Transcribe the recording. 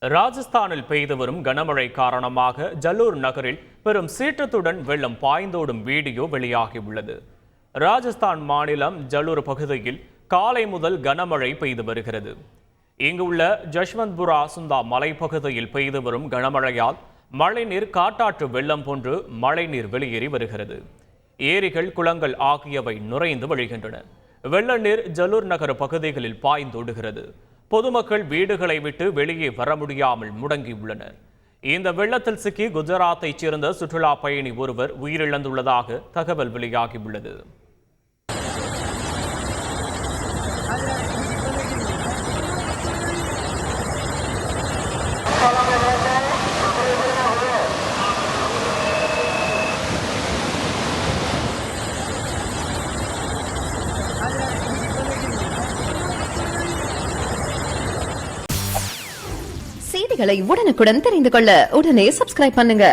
ராஜஸ்தானில் பெய்து வரும் கனமழை காரணமாக ஜலூர் நகரில் பெரும் சீற்றத்துடன் வெள்ளம் பாய்ந்தோடும் வீடியோ வெளியாகியுள்ளது. ராஜஸ்தான் மாநிலம் ஜலூர் பகுதியில் காலை முதல் கனமழை பெய்து வருகிறது. இங்குள்ள ஜஷ்வந்த்புரா சுந்தா மலைப்பகுதியில் பெய்து வரும் கனமழையால் மழைநீர் காட்டாற்று வெள்ளம் போன்று மழைநீர் வெளியேறி வருகிறது. ஏரிகள், குளங்கள் ஆகியவை நுரைந்து வழிகின்றன. வெள்ள நீர் ஜலூர் நகர் பகுதிகளில் பாய்ந்தோடுகிறது. பொதுமக்கள் வீடுகளை விட்டு வெளியே வர முடியாமல் முடங்கியுள்ளனர். இந்த வெள்ளத்தில் சிக்கி குஜராத்தைச் சேர்ந்த சுற்றுலா பயணி ஒருவர் உயிரிழந்துள்ளதாக தகவல் வெளியாகியுள்ளது. செய்திகளை உடனுக்குடன் தெரிந்து கொள்ள உடனே சப்ஸ்கிரைப் பண்ணுங்க.